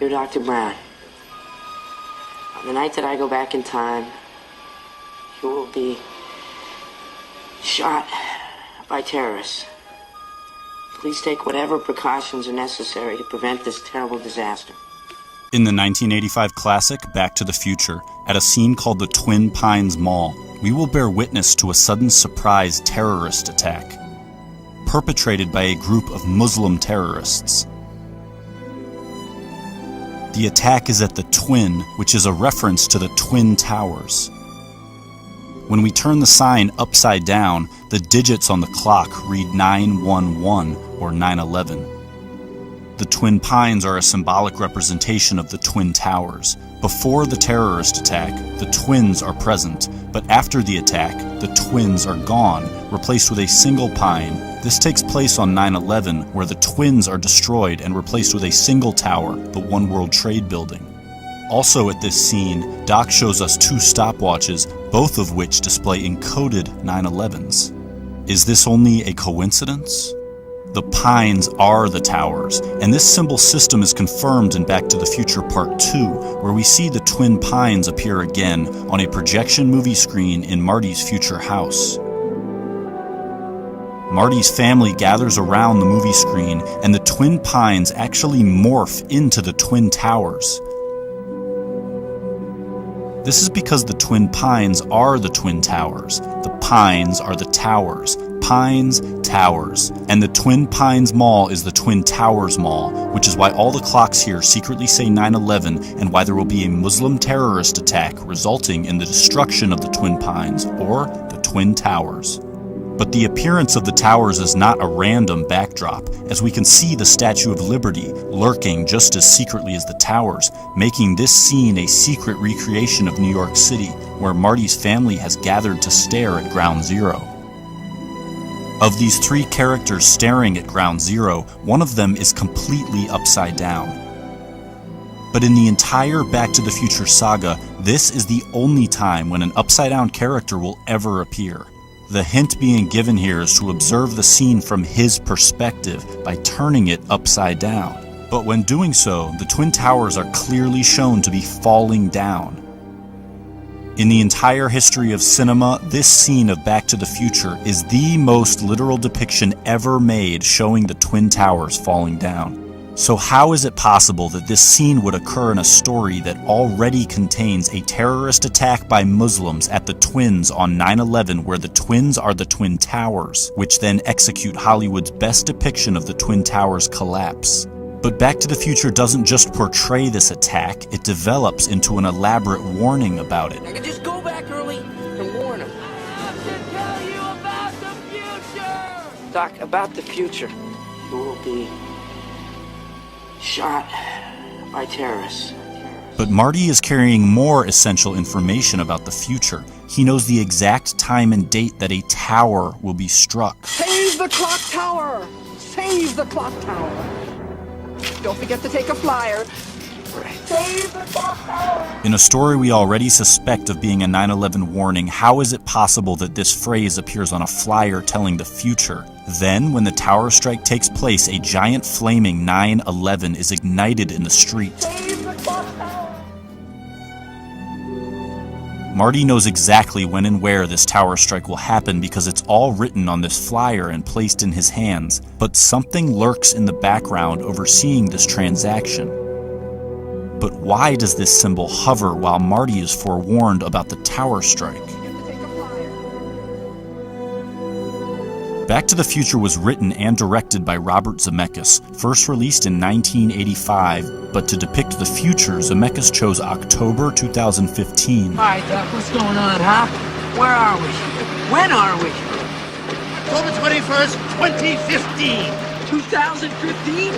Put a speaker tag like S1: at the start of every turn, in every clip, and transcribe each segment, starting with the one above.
S1: You're Dr. Brown. On the night that I go back in time, you will be shot by terrorists. Please take whatever precautions are necessary to prevent this terrible disaster.
S2: In the 1985 classic Back to the Future, at a scene called the Twin Pines Mall, we will bear witness to a sudden surprise terrorist attack, perpetrated by a group of Muslim terrorists. The attack is at the Twin, which is a reference to the Twin Towers. When we turn the sign upside down, the digits on the clock read 911 or 911. The Twin Pines are a symbolic representation of the Twin Towers. Before the terrorist attack, the twins are present, but after the attack, the twins are gone, replaced with a single pine. This takes place on 9/11, where the twins are destroyed and replaced with a single tower, the One World Trade Building. Also at this scene, Doc shows us two stopwatches, both of which display encoded 9/11s. Is this only a coincidence? The pines are the towers, and this symbol system is confirmed in Back to the Future Part 2, where we see the twin pines appear again on a projection movie screen in Marty's future house. Marty's family gathers around the movie screen, and the twin pines actually morph into the twin towers. This is because the twin pines are the twin towers. The pines are the towers. Pines, towers. And the Twin Pines Mall is the Twin Towers Mall, which is why all the clocks here secretly say 9/11 and why there will be a Muslim terrorist attack resulting in the destruction of the Twin Pines, or the Twin Towers. But the appearance of the towers is not a random backdrop, as we can see the Statue of Liberty lurking just as secretly as the towers, making this scene a secret recreation of New York City, where Marty's family has gathered to stare at Ground Zero. Of these three characters staring at Ground Zero, one of them is completely upside down. But in the entire Back to the Future saga, this is the only time when an upside-down character will ever appear. The hint being given here is to observe the scene from his perspective by turning it upside down. But when doing so, the Twin Towers are clearly shown to be falling down. In the entire history of cinema, this scene of Back to the Future is the most literal depiction ever made showing the Twin Towers falling down. So how is it possible that this scene would occur in a story that already contains a terrorist attack by Muslims at the Twins on 9/11, where the Twins are the Twin Towers, which then execute Hollywood's best depiction of the Twin Towers' collapse? But Back to the Future doesn't just portray this attack, it develops into an elaborate warning about it.
S1: I could just go back early and warn him.
S3: I have to tell you about the future!
S1: Doc, about the future, you will be shot by terrorists.
S2: But Marty is carrying more essential information about the future. He knows the exact time and date that a tower will be struck.
S4: Save the clock tower! Save the clock tower! Don't forget to take a flyer. Save the clock tower!
S2: In a story we already suspect of being a 9/11 warning, how is it possible that this phrase appears on a flyer telling the future? Then, when the tower strike takes place, a giant flaming 9/11 is ignited in the street.
S4: Save the clock tower!
S2: Marty knows exactly when and where this tower strike will happen because it's all written on this flyer and placed in his hands, but something lurks in the background overseeing this transaction. But why does this symbol hover while Marty is forewarned about the tower strike? Back to the Future was written and directed by Robert Zemeckis, first released in 1985, but to depict the future, Zemeckis chose October 2015.
S3: Hi, Doc, what's going on, huh? Where are we? When are we?
S5: October 21st, 2015.
S3: 2015?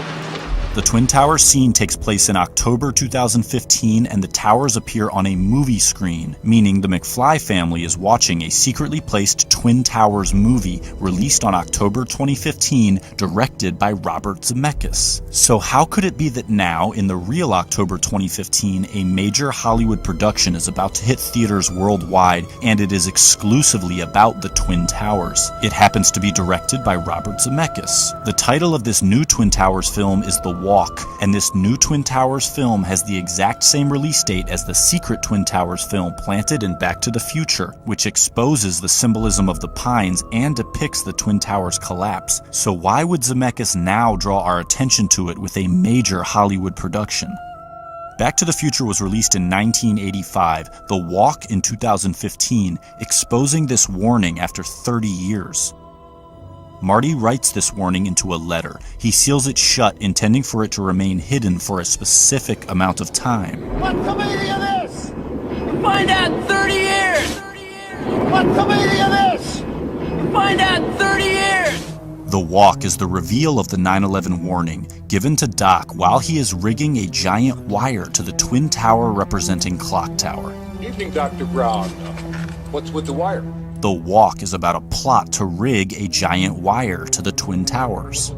S2: The Twin Towers scene takes place in October 2015, and the towers appear on a movie screen, meaning the McFly family is watching a secretly placed Twin Towers movie released on October 2015, directed by Robert Zemeckis. So how could it be that now, in the real October 2015, a major Hollywood production is about to hit theaters worldwide, and it is exclusively about the Twin Towers? It happens to be directed by Robert Zemeckis. The title of this new Twin Towers film is The Walk, and this new Twin Towers film has the exact same release date as the secret Twin Towers film planted in Back to the Future, which exposes the symbolism of the pines and depicts the Twin Towers collapse. So why would Zemeckis now draw our attention to it with a major Hollywood production? Back to the Future was released in 1985, The Walk in 2015, exposing this warning after 30 years. Marty writes this warning into a letter. He seals it shut, intending for it to remain hidden for a specific amount of time.
S5: What's the meaning of this?
S3: Find out in 30 years!
S5: What's the meaning of this?
S3: Find out in 30 years!
S2: The Walk is the reveal of the 9/11 warning, given to Doc while he is rigging a giant wire to the Twin Tower representing Clock Tower.
S6: Evening, Dr. Brown. What's with the wire?
S2: The Walk is about a plot to rig a giant wire to the Twin Towers.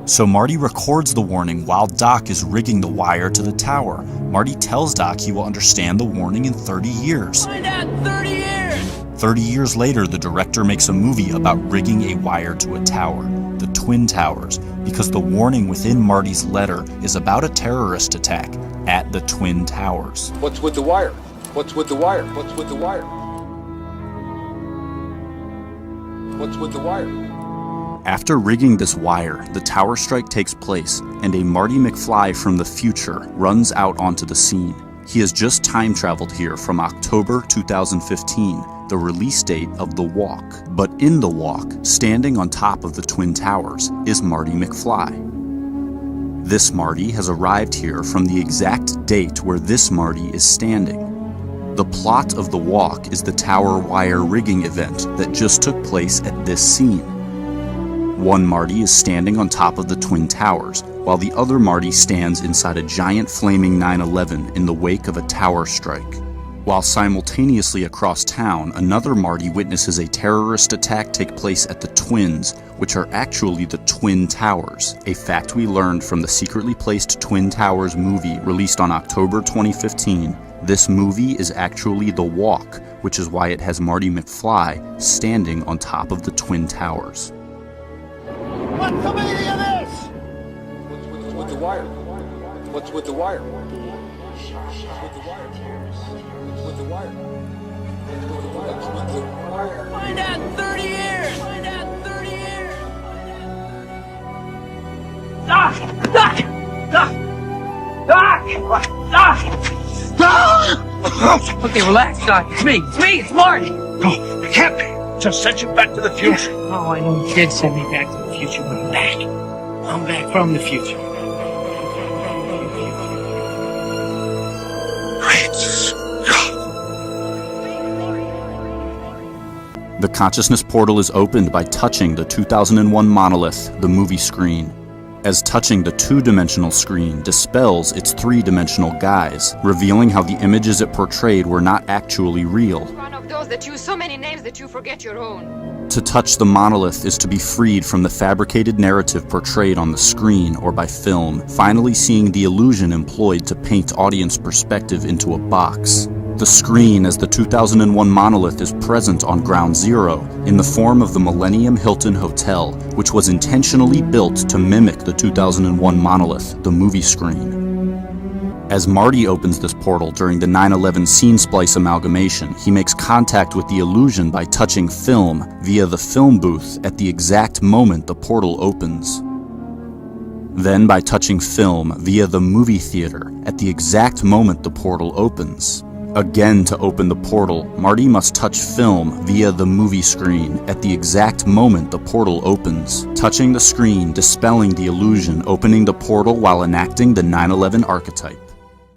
S2: So Marty records the warning while Doc is rigging the wire to the tower. Marty tells Doc he will understand the warning in 30 years.
S3: Find out in 30 years!
S2: 30 years later, the director makes a movie about rigging a wire to a tower, the Twin Towers, because the warning within Marty's letter is about a terrorist attack at the Twin Towers.
S6: What's with the wire? What's with the wire? What's with the wire? What's with the wire?
S2: After rigging this wire, the tower strike takes place, and a Marty McFly from the future runs out onto the scene. He has just time traveled here from October 2015, the release date of The Walk. But in The Walk, standing on top of the Twin Towers, is Marty McFly. This Marty has arrived here from the exact date where this Marty is standing. The plot of The Walk is the tower wire rigging event that just took place at this scene. One Marty is standing on top of the Twin Towers, while the other Marty stands inside a giant flaming 9/11 in the wake of a tower strike. While simultaneously across town, another Marty witnesses a terrorist attack take place at the Twins, which are actually the Twin Towers, a fact we learned from the secretly placed Twin Towers movie released on October 2015. This movie is actually The Walk, which is why it has Marty McFly standing on top of the Twin Towers.
S5: What's the meaning of this?
S6: What's with the wire? What's with the wire? What's with the wire? What's with the wire?
S3: Find out in 30 years! Find out in 30 years! Doc! Doc! Doc! Doc! Doc! Okay, relax, Doc. It's me. It's me. It's Marty.
S5: No, it can't be. Just sent you back to the future.
S3: Oh, I know you did send me back to the future, but I'm back. I'm back from the future.
S5: Great Scott.
S2: The consciousness portal is opened by touching the 2001 monolith, the movie screen, as touching the two-dimensional screen dispels its three-dimensional guise, revealing how the images it portrayed were not actually real.
S7: One of those that use so many names that you forget your own.
S2: To touch the monolith is to be freed from the fabricated narrative portrayed on the screen or by film, finally seeing the illusion employed to paint audience perspective into a box. The screen as the 2001 monolith is present on Ground Zero in the form of the Millennium Hilton Hotel, which was intentionally built to mimic the 2001 monolith, the movie screen. As Marty opens this portal during the 9/11 scene splice amalgamation, he makes contact with the illusion by touching film via the film booth at the exact moment the portal opens. Then by touching film via the movie theater at the exact moment the portal opens. Again, to open the portal, Marty must touch film via the movie screen at the exact moment the portal opens, touching the screen, dispelling the illusion, opening the portal while enacting the 9/11 archetype.